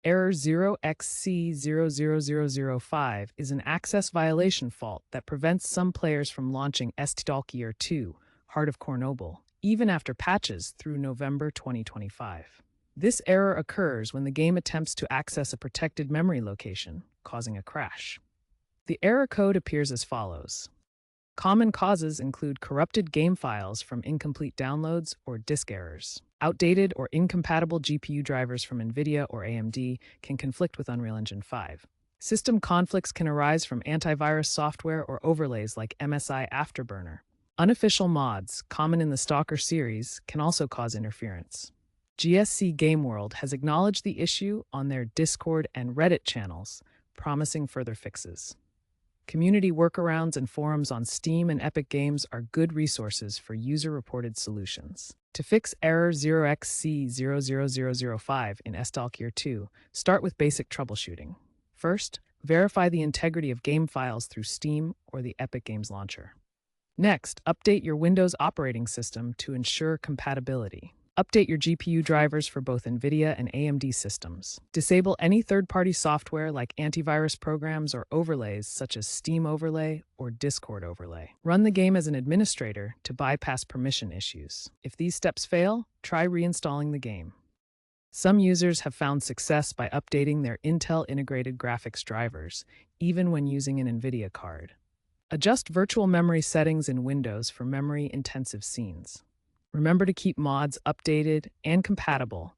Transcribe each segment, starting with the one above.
Error 0xc0000005 is an access violation fault that prevents some players from launching Stalker 2, Heart of Chornobyl, even after patches through November 2025. This error occurs when the game attempts to access a protected memory location, causing a crash. The error code appears as follows. Common causes include corrupted game files from incomplete downloads or disk errors. Outdated or incompatible GPU drivers from NVIDIA or AMD can conflict with Unreal Engine 5. System conflicts can arise from antivirus software or overlays like MSI Afterburner. Unofficial mods, common in the Stalker series, can also cause interference. GSC Game World has acknowledged the issue on their Discord and Reddit channels, promising further fixes. Community workarounds and forums on Steam and Epic Games are good resources for user-reported solutions. To fix error 0xc00005 in Stalker 2, start with basic troubleshooting. First, verify the integrity of game files through Steam or the Epic Games launcher. Next, update your Windows operating system to ensure compatibility. Update your GPU drivers for both NVIDIA and AMD systems. Disable any third-party software like antivirus programs or overlays such as Steam Overlay or Discord Overlay. Run the game as an administrator to bypass permission issues. If these steps fail, try reinstalling the game. Some users have found success by updating their Intel integrated graphics drivers, even when using an NVIDIA card. Adjust virtual memory settings in Windows for memory-intensive scenes. Remember to keep mods updated and compatible,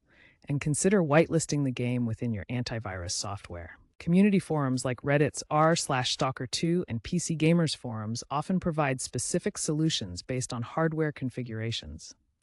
and consider whitelisting the game within your antivirus software. Community forums like Reddit's r/Stalker2 and PC Gamers forums often provide specific solutions based on hardware configurations.